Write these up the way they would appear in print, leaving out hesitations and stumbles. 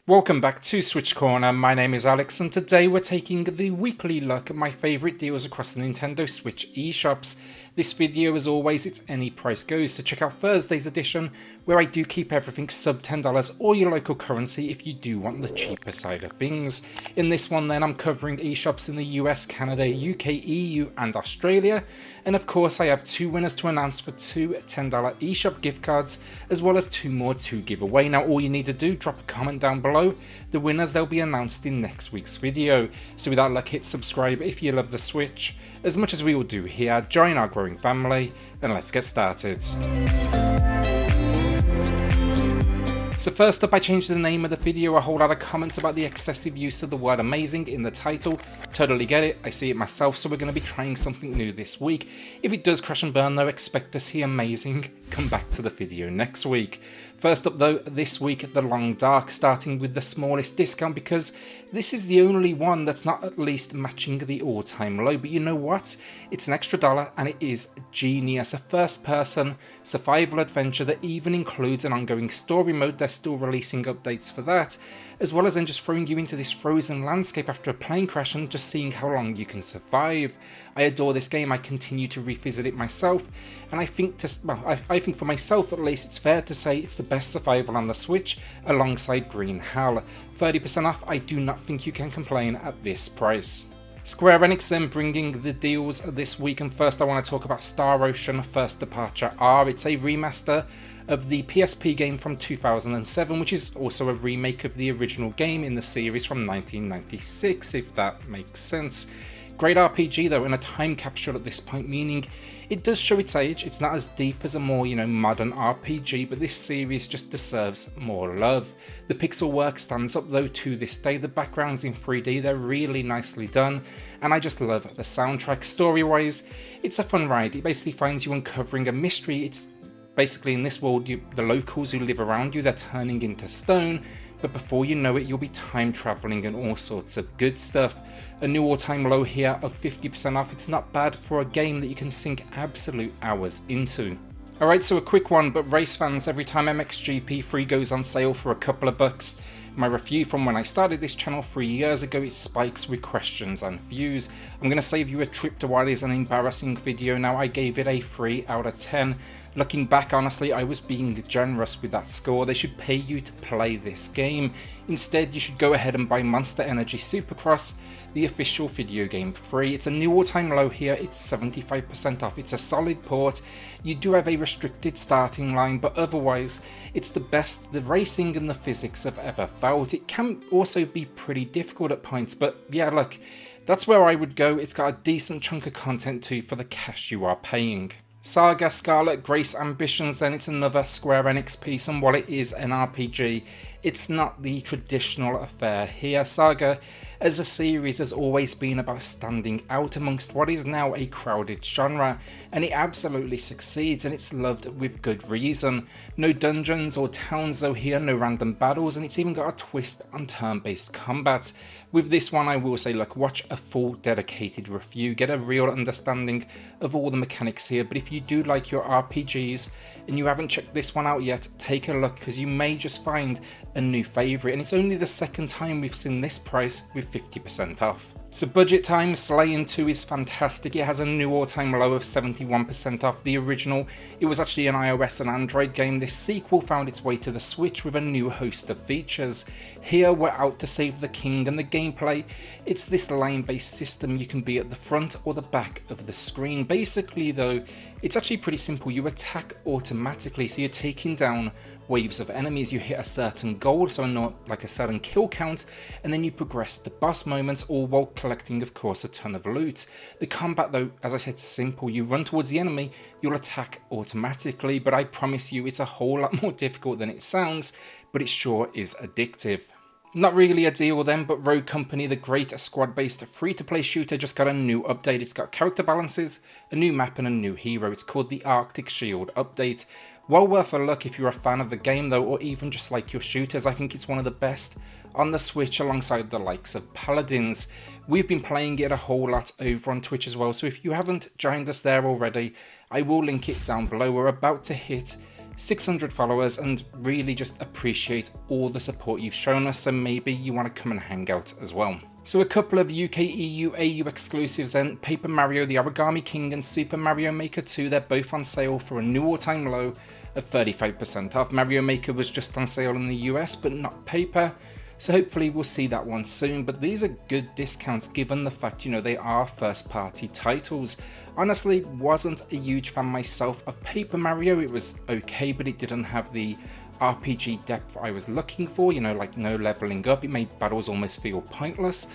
Welcome back to SwitchCorner, my name is Alex and today we're taking the weekly look at my favourite deals across the Nintendo Switch eShops. This video, as always, it's any price goes, so check out Thursday's edition where I do keep everything sub $10 or your local currency if you do want the cheaper side of things. In this one then I'm covering eShops in the US, Canada, UK, EU and Australia, and of course I have two winners to announce for two $10 eShop gift cards as well as two more to give away. Now all you need to do, drop a comment down below. The winners, they'll be announced in next week's video. So without luck, hit subscribe if you love the Switch, as much as we all do here, join our growing family, and let's get started. So first up, I changed the name of the video. A whole lot of comments about the excessive use of the word amazing in the title. Totally get it, I see it myself, so we're going to be trying something new this week. If it does crash and burn though, expect to see amazing. Come back to the video next week. First up though, this week, the Long Dark, starting with the smallest discount because this is the only one that's not at least matching the all-time low. But you know what? It's an extra dollar and it is genius. A first-person survival adventure that even includes an ongoing story mode. They're still releasing updates for that, as well as then just throwing you into this frozen landscape after a plane crash and just seeing how long you can survive. I adore this game, I continue to revisit it myself, and I think I think for myself at least it's fair to say it's the best survival on the Switch alongside Green Hell. 30% off, I do not think you can complain at this price. Square Enix then bringing the deals this week, and first I want to talk about Star Ocean First Departure R. It's a remaster of the PSP game from 2007, which is also a remake of the original game in the series from 1996, if that makes sense. Great RPG though, and a time capsule at this point, meaning it does show its age. It's not as deep as a more, modern RPG, but this series just deserves more love. The pixel work stands up though to this day. The backgrounds in 3D, they're really nicely done, and I just love the soundtrack. Story-wise, it's a fun ride. It basically finds you uncovering a mystery. It's basically in this world, the locals who live around you, they're turning into stone, but before you know it, you'll be time traveling and all sorts of good stuff. A new all-time low here of 50% off. It's not bad for a game that you can sink absolute hours into. Alright, so a quick one, but race fans, every time MXGP 3 goes on sale for a couple of bucks, my review from when I started this channel 3 years ago, it spikes with questions and views. I'm going to save you a trip to what is an embarrassing video now. I gave it a 3 out of 10. Looking back, honestly, I was being generous with that score. They should pay you to play this game. Instead, you should go ahead and buy Monster Energy SuperCross, the official video game free. It's a new all-time low here, it's 75% off. It's a solid port. You do have a restricted starting line, but otherwise, it's the best the racing and the physics have ever felt. It can also be pretty difficult at points, but yeah, look, that's where I would go. It's got a decent chunk of content too for the cash you are paying. SAGA, SCARLET, Grace Ambitions, then it's another Square Enix piece, and while it is an RPG, it's not the traditional affair here. SAGA as a series has always been about standing out amongst what is now a crowded genre, and it absolutely succeeds, and it's loved with good reason. No dungeons or towns though here, no random battles, and it's even got a twist on turn-based combat. With this one I will say, look, watch a full dedicated review, get a real understanding of all the mechanics here, but if you do like your RPGs and you haven't checked this one out yet, take a look because you may just find a new favourite, and it's only the second time we've seen this price with 50% off. So budget time, SLAYIN 2 is fantastic. It has a new all-time low of 71% off. The original, it was actually an iOS and Android game. This sequel found its way to the Switch with a new host of features. Here we're out to save the king, and the gameplay, it's this lane-based system. You can be at the front or the back of the screen. Basically though, it's actually pretty simple. You attack automatically, so you're taking down waves of enemies. You hit a certain goal, so not like a certain kill count, and then you progress the boss moments, all while collecting of course a ton of loot. The combat though, as I said, simple. You run towards the enemy, you'll attack automatically, but I promise you it's a whole lot more difficult than it sounds, but it sure is addictive. Not really a deal then, but Rogue Company, the great squad-based free-to-play shooter, just got a new update. It's got character balances, a new map and a new hero. It's called the Arctic Shield update. Well worth a look if you're a fan of the game though, or even just like your shooters. I think it's one of the best on the Switch alongside the likes of Paladins. We've been playing it a whole lot over on Twitch as well, so if you haven't joined us there already, I will link it down below. We're about to hit 600 followers, and really just appreciate all the support you've shown us, so maybe you want to come and hang out as well. So a couple of UK, EU, AU exclusives then, Paper Mario the Origami King and Super Mario Maker 2, they're both on sale for a new all-time low of 35% off. Mario Maker was just on sale in the US, but not Paper, so hopefully we'll see that one soon. But these are good discounts given the fact, you know, they are first party titles. Honestly, wasn't a huge fan myself of Paper Mario. It was okay, but it didn't have the RPG depth I was looking for, you know, like no leveling up. It made battles almost feel pointless.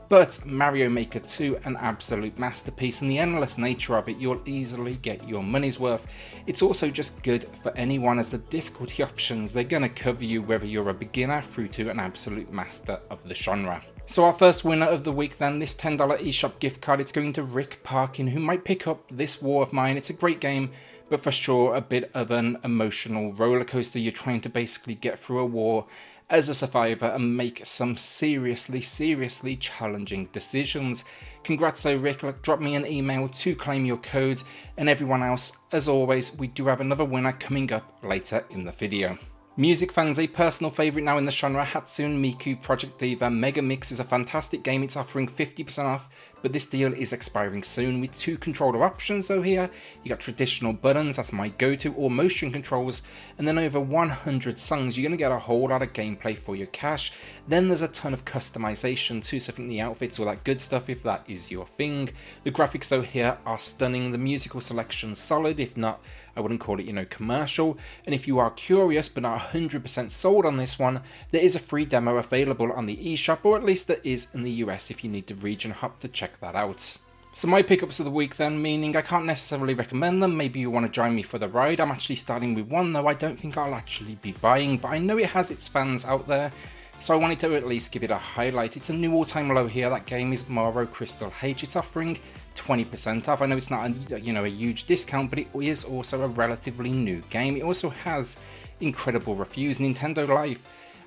But Mario Maker 2, an absolute masterpiece, and the endless nature of it, you'll easily get your money's worth. It's also just good for anyone, as the difficulty options, they're going to cover you whether you're a beginner through to an absolute master of the genre. So our first winner of the week then, this $10 eShop gift card, it's going to Rick Parkin, who might pick up This War of Mine. It's a great game, but for sure a bit of an emotional roller coaster. You're trying to basically get through a war as a survivor and make some seriously challenging decisions. Congrats though, Rick. Drop me an email to claim your code, and everyone else, as always, we do have another winner coming up later in the video. Music fans, a personal favourite now in the genre, HATSUNE MIKU Project Diva Mega Mix is a fantastic game. It's offering 50% off, but this deal is expiring soon with 2 controller options though here. You got traditional buttons, that's my go-to, or motion controls, and then over 100 songs. You're going to get a whole lot of gameplay for your cash. Then there's a ton of customization too, so I think the outfits, all that good stuff, if that is your thing. The graphics though here are stunning, the musical selection solid, if not, I wouldn't call it, you know, commercial. And if you are curious but not 100% sold on this one, there is a free demo available on the eShop, or at least there is in the US if you need to region hop to check that out. So my pickups of the week then, meaning I can't necessarily recommend them. Maybe you want to join me for the ride. I'm actually starting with one though I don't think I'll actually be buying, but I know it has its fans out there, so I wanted to at least give it a highlight. It's a new all-time low here. That game is MOERO Crystal H. It's offering 20% off. I know it's not a, you know, a huge discount, but it is also a relatively new game. It also has incredible reviews. Nintendo Life,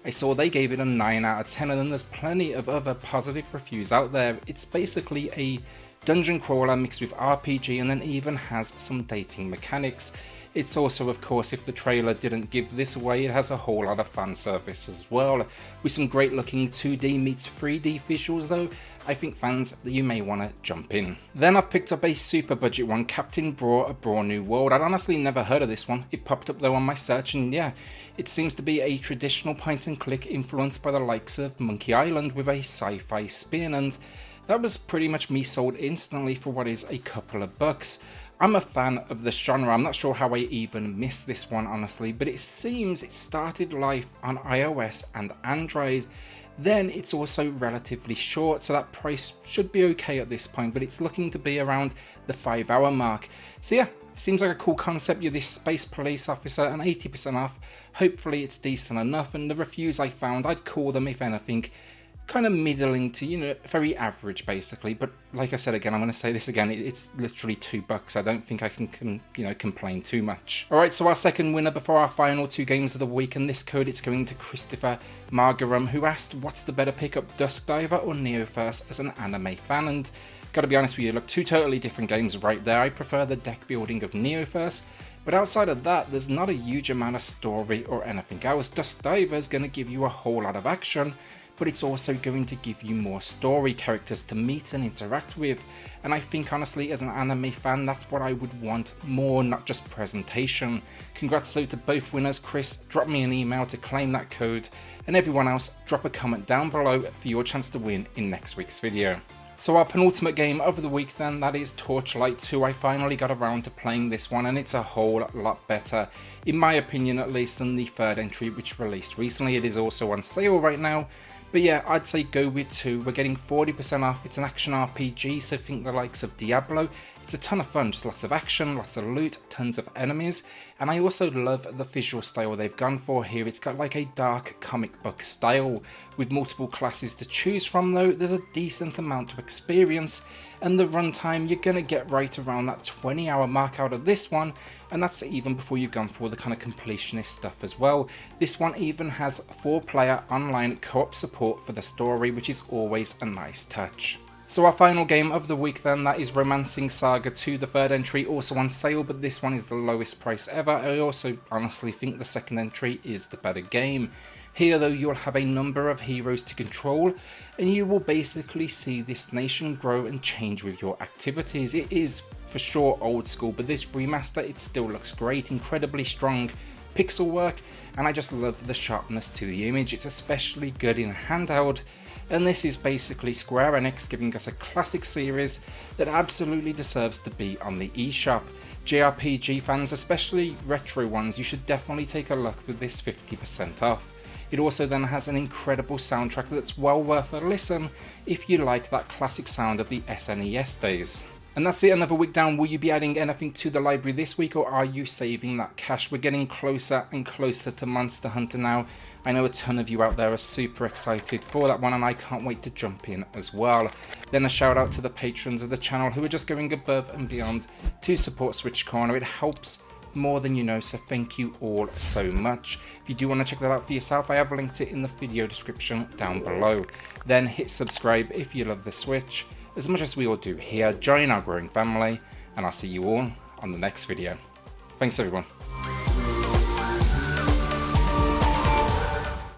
I saw they gave it a 9 out of 10, and then there's plenty of other positive reviews out there. It's basically a dungeon crawler mixed with RPG, and then even has some dating mechanics. It's also, of course, if the trailer didn't give this away, it has a whole lot of fan service as well, with some great looking 2D meets 3D visuals though. I think fans, you may want to jump in. Then I've picked up a super budget one, Captain BRAWE, A Brawl New World. I'd honestly never heard of this one. It popped up though on my search, and yeah, it seems to be a traditional point and click influenced by the likes of Monkey Island with a sci-fi spin, and that was pretty much me sold instantly for what is a couple of bucks. I'm a fan of the genre. I'm not sure how I even missed this one honestly, but it seems it started life on iOS and Android. Then it's also relatively short, so that price should be okay at this point, but it's looking to be around the 5-hour mark. So yeah, seems like a cool concept. You're this space police officer and 80% off. Hopefully it's decent enough, and the reviews I found, I'd call them, if anything, kind of middling to, you know, very average basically. But like I said again, I'm going to say this again, it's literally $2. I don't think I can you know, complain too much. Alright, so our second winner before our final 2 games of the week, and this code, it's going to Christopher Margarum, who asked what's the better pickup, Dusk Diver or Neoverse, as an anime fan. And gotta be honest with you, look, 2 totally different games right there. I prefer the deck building of Neoverse, but outside of that, there's not a huge amount of story or anything else. Dusk Diver is going to give you a whole lot of action, but it's also going to give you more story, characters to meet and interact with. And I think honestly, as an anime fan, that's what I would want more, not just presentation. Congrats though to both winners. Chris, drop me an email to claim that code, and everyone else, drop a comment down below for your chance to win in next week's video. So our penultimate game of the week then, that is Torchlight 2. I finally got around to playing this one, and it's a whole lot better, in my opinion at least, than the third entry which released recently. It is also on sale right now. But yeah, I'd say go with 2. We're getting 40% off. It's an action RPG, so think the likes of Diablo. It's a ton of fun, just lots of action, lots of loot, tons of enemies. And I also love the visual style they've gone for here. It's got like a dark comic book style with multiple classes to choose from though. There's a decent amount to experience, and the runtime, you're going to get right around that 20-hour mark out of this one, and that's even before you've gone through all the kind of completionist stuff as well. This one even has 4-player online co-op support for the story, which is always a nice touch. So our final game of the week then, that is Romancing Saga 2, the third entry, also on sale, but this one is the lowest price ever. I also honestly think the second entry is the better game. Here though, you'll have a number of heroes to control, and you will basically see this nation grow and change with your activities. It is for sure old school, but this remaster, it still looks great, incredibly strong pixel work, and I just love the sharpness to the image. It's especially good in handheld. And this is basically Square Enix giving us a classic series that absolutely deserves to be on the eShop. JRPG fans, especially retro ones, you should definitely take a look with this 50% off. It also then has an incredible soundtrack that's well worth a listen if you like that classic sound of the SNES days. And that's it, another week down. Will you be adding anything to the library this week, or are you saving that cash? We're getting closer and closer to Monster Hunter now. I know a ton of you out there are super excited for that one, and I can't wait to jump in as well. Then a shout out to the patrons of the channel who are just going above and beyond to support SwitchCorner. It helps more than you know, so thank you all so much. If you do want to check that out for yourself, I have linked it in the video description down below. Then hit subscribe if you love the Switch as much as we all do here. Join our growing family, and I'll see you all on the next video. Thanks everyone.